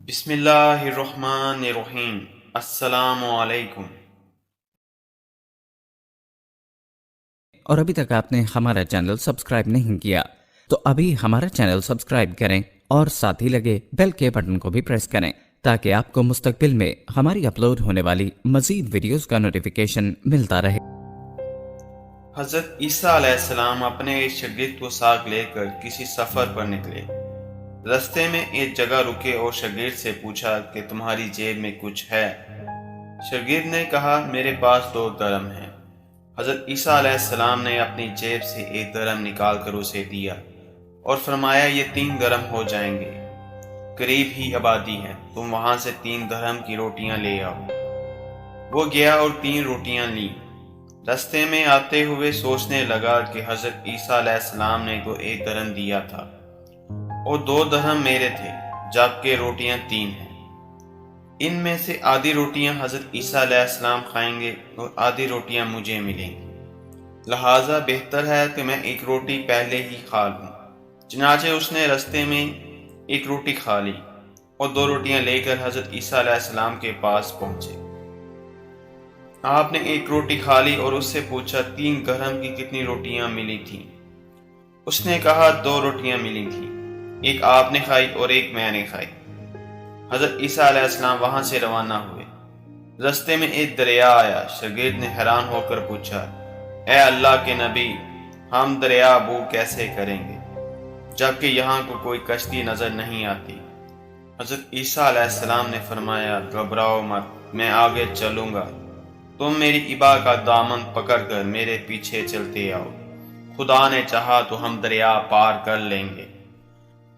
بسم اللہ الرحمن الرحیم۔ السلام علیکم۔ اور ابھی تک آپ نے ہمارا چینل سبسکرائب نہیں کیا تو ابھی ہمارا چینل سبسکرائب کریں اور ساتھ ہی لگے بیل کے بٹن کو بھی پریس کریں تاکہ آپ کو مستقبل میں ہماری اپلوڈ ہونے والی مزید ویڈیوز کا نوٹیفیکیشن ملتا رہے۔ حضرت عیسیٰ علیہ السلام اپنے ایک شاگرد کو ساتھ لے کر کسی سفر پر نکلے۔ رستے میں ایک جگہ رکے اور شاگرد سے پوچھا کہ تمہاری جیب میں کچھ ہے؟ شاگرد نے کہا میرے پاس 2 درہم ہیں۔ حضرت عیسیٰ علیہ السلام نے اپنی جیب سے 1 درہم نکال کر اسے دیا اور فرمایا یہ 3 درہم ہو جائیں گے، قریب ہی آبادی ہے، تم وہاں سے 3 درہم کی روٹیاں لے آؤ۔ وہ گیا اور 3 روٹیاں لیں۔ رستے میں آتے ہوئے سوچنے لگا کہ حضرت عیسیٰ علیہ السلام نے تو 1 درہم دیا تھا اور 2 درہم میرے تھے، جبکہ روٹیاں 3 ہیں۔ ان میں سے آدھی روٹیاں حضرت عیسیٰ علیہ السلام کھائیں گے اور آدھی روٹیاں مجھے ملیں گی، لہٰذا بہتر ہے کہ میں 1 روٹی پہلے ہی کھا لوں۔ چنانچہ اس نے رستے میں 1 روٹی کھا لی اور 2 روٹیاں لے کر حضرت عیسیٰ علیہ السلام کے پاس پہنچے۔ آپ نے 1 روٹی کھا لی اور اس سے پوچھا 3 درہم کی کتنی روٹیاں ملی تھیں؟ اس نے کہا 2 روٹیاں ملی تھیں، ایک آپ نے کھائی اور ایک میں نے کھائی۔ حضرت عیسیٰ علیہ السلام وہاں سے روانہ ہوئے۔ رستے میں ایک دریا آیا۔ شاگرد نے حیران ہو کر پوچھا اے اللہ کے نبی، ہم دریا عبور کیسے کریں گے جبکہ یہاں کو کوئی کشتی نظر نہیں آتی؟ حضرت عیسیٰ علیہ السلام نے فرمایا گھبراؤ مت، میں آگے چلوں گا، تم میری ابا کا دامن پکڑ کر میرے پیچھے چلتے آؤ، خدا نے چاہا تو ہم دریا پار کر لیں گے۔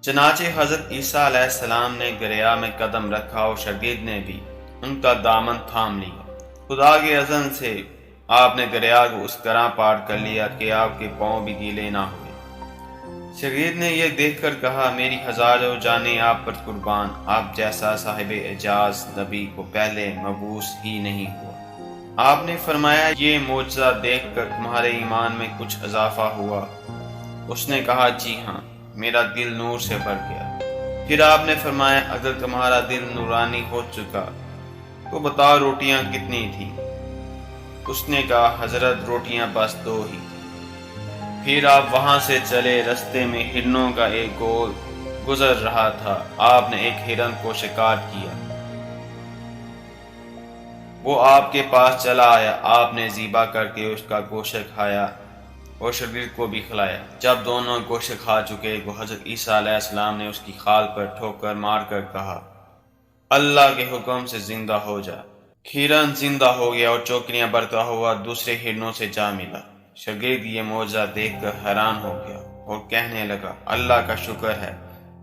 چنانچہ حضرت عیسیٰ علیہ السلام نے دریا میں قدم رکھا اور شاگرد نے بھی ان کا دامن تھام لیا۔ خدا کے اذن سے آپ نے دریا کو اس طرح پار کر لیا کہ آپ کے پاؤں بھی گیلے نہ ہوئے۔ شاگرد نے یہ دیکھ کر کہا میری ہزاروں جانیں آپ پر قربان، آپ جیسا صاحب اعجاز نبی کو پہلے مبعوث ہی نہیں ہوا۔ آپ نے فرمایا یہ معجزہ دیکھ کر تمہارے ایمان میں کچھ اضافہ ہوا؟ اس نے کہا جی ہاں، میرا دل نور سے بھر گیا۔ پھر آپ نے فرمایا اگر تمہارا دل نورانی ہو چکا تو بتاؤ روٹیاں کتنی تھیں؟ اس نے کہا حضرت روٹیاں بس 2 ہی تھیں۔ پھر آپ وہاں سے چلے۔ رستے میں ہرنوں کا ایک گول گزر رہا تھا۔ آپ نے ایک ہرن کو شکار کیا، وہ آپ کے پاس چلا آیا، آپ نے ذبح کر کے اس کا گوشت کھایا اور شاگرد کو بھی کھلایا۔ جب دونوں گوشت کھا چکے تو حضرت عیسیٰ علیہ السلام نے اس کی کھال پر ٹھوکر مار کر کہا اللہ کے حکم سے زندہ ہو جا۔ ہرن زندہ ہو گیا اور چوکریاں برتا ہوا دوسرے ہرنوں سے جا ملا۔ شاگرد یہ معجزہ دیکھ کر حیران ہو گیا اور کہنے لگا اللہ کا شکر ہے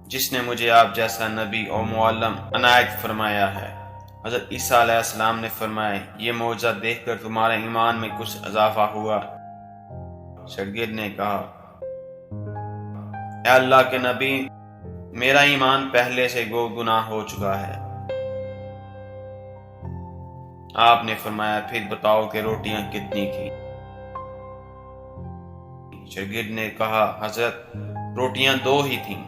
جس نے مجھے آپ جیسا نبی اور معلم عنایت فرمایا ہے۔ حضرت عیسیٰ علیہ السلام نے فرمایا یہ معجزہ دیکھ کر تمہارے ایمان میں کچھ اضافہ ہوا؟ شاگرد نے کہا اے اللہ کے نبی، میرا ایمان پہلے سے گناہ ہو چکا ہے۔ آپ نے فرمایا پھر بتاؤ کہ روٹیاں کتنی تھیں؟ شاگرد نے کہا حضرت روٹیاں 2 ہی تھیں۔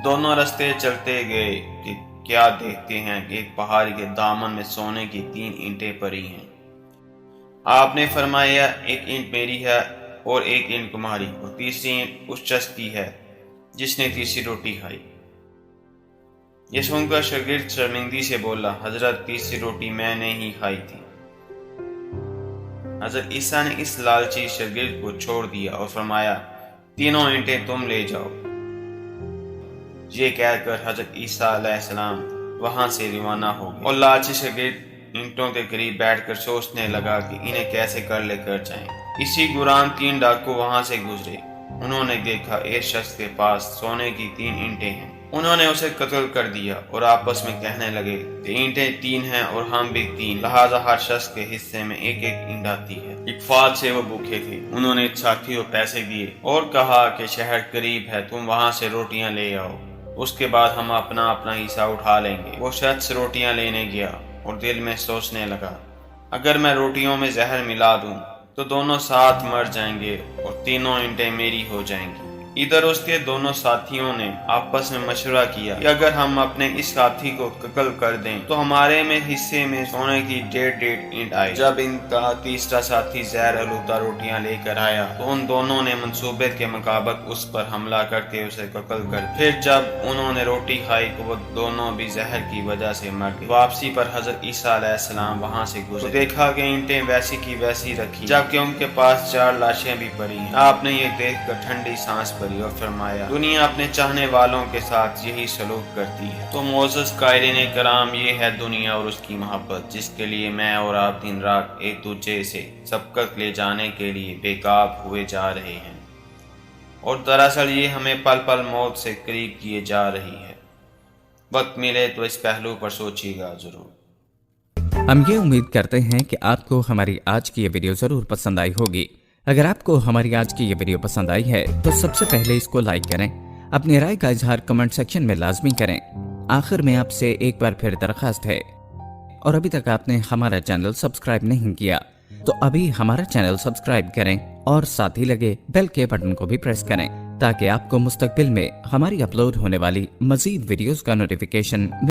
دونوں رستے چلتے گئے کہ کیا دیکھتے ہیں کہ ایک پہاڑی کے دامن میں سونے کی 3 اینٹیں پڑی ہیں۔ آپ نے فرمایا 1 اینٹ میری ہے اور 1 اینٹ تمہاری، اور تیسری اینٹ اس شخص کی ہے جس نے تیسری روٹی کھائی۔ یہ سن کر شاگرد شرمندگی سے بولا حضرت تیسری روٹی میں نے ہی کھائی تھی۔ حضرت عیسیٰ نے اس لالچی شاگرد کو چھوڑ دیا اور فرمایا 3 اینٹیں تم لے جاؤ۔ یہ کہہ کر حضرت عیسیٰ علیہ السلام وہاں سے روانہ ہو گئے اور لالچی شاگرد اینٹوں کے قریب بیٹھ کر سوچنے لگا کہ انہیں کیسے کر لے کر جائیں۔ اسی دوران 3 ڈاکو وہاں سے گزرے۔ انہوں نے دیکھا ایک شخص کے پاس سونے کی 3 اینٹیں ہیں۔ انہوں نے اسے قتل کر دیا اور آپس میں کہنے لگے کہ اینٹیں 3 ہیں اور ہم بھی 3، لہٰذا ہر شخص کے حصے میں 1 اینٹ آتی ہے۔ اکفاق سے وہ بھوکے تھے۔ انہوں نے ساتھی کو پیسے دیے اور کہا کہ شہر قریب ہے، تم وہاں سے روٹیاں لے آؤ، اس کے بعد ہم اپنا حصہ اٹھا لیں گے۔ وہ شخص روٹیاں لینے گیا اور دل میں سوچنے لگا اگر میں روٹیوں میں زہر ملا دوں تو دونوں ساتھ مر جائیں گے اور 3 اینٹیں میری ہو جائیں گی۔ ادھر اس کے دونوں ساتھیوں نے آپس میں مشورہ کیا کہ اگر ہم اپنے اس ساتھی کو قتل کر دیں تو ہمارے میں حصے میں سونے کی 1.5 اینٹ آئی۔ جب ان کا تیسرا ساتھی زہر آلودہ روٹیاں لے کر آیا تو ان دونوں نے منصوبے کے مطابق اس پر حملہ کر کے اسے قتل کر دیا۔ پھر جب انہوں نے روٹی کھائی تو وہ دونوں بھی زہر کی وجہ سے مر گئے۔ واپسی پر حضرت عیسیٰ علیہ السلام وہاں سے گزرے تو دیکھا کہ اینٹیں ویسی کی ویسی رکھی جبکہ ان کے پاس 4 لاشیں بھی پڑی ہیں۔ آپ نے یہ دیکھ کر ٹھنڈی سانس بھری اور فرمایا دنیا اپنے چاہنے والوں کے ساتھ یہی سلوک کرتی ہے۔ تو معزز قائرین کرام، یہ ہے دنیا اور اس کی محبت جس کے لیے میں اور آپ دن رات ایک دوسرے سے سبقت لے جانے کے لیے بے قاب ہوئے جا رہے ہیں، اور دراصل یہ ہمیں پل پل موت سے قریب کیے جا رہی ہے۔ وقت ملے تو اس پہلو پر سوچیے گا ضرور۔ ہم یہ امید کرتے ہیں کہ آپ کو ہماری آج کی یہ ویڈیو ضرور پسند آئی ہوگی۔ اگر آپ کو ہماری آج کی یہ ویڈیو پسند آئی ہے تو سب سے پہلے اس کو لائک کریں، اپنی رائے کا اظہار کمنٹ سیکشن میں لازمی کریں۔ آخر میں آپ سے ایک بار پھر درخواست ہے، اور ابھی تک آپ نے ہمارا چینل سبسکرائب نہیں کیا تو ابھی ہمارا چینل سبسکرائب کریں اور ساتھ ہی لگے بیل کے بٹن کو بھی پریس کریں تاکہ آپ کو مستقبل میں ہماری اپلوڈ ہونے والی مزید ویڈیوز کا نوٹیفیکیشن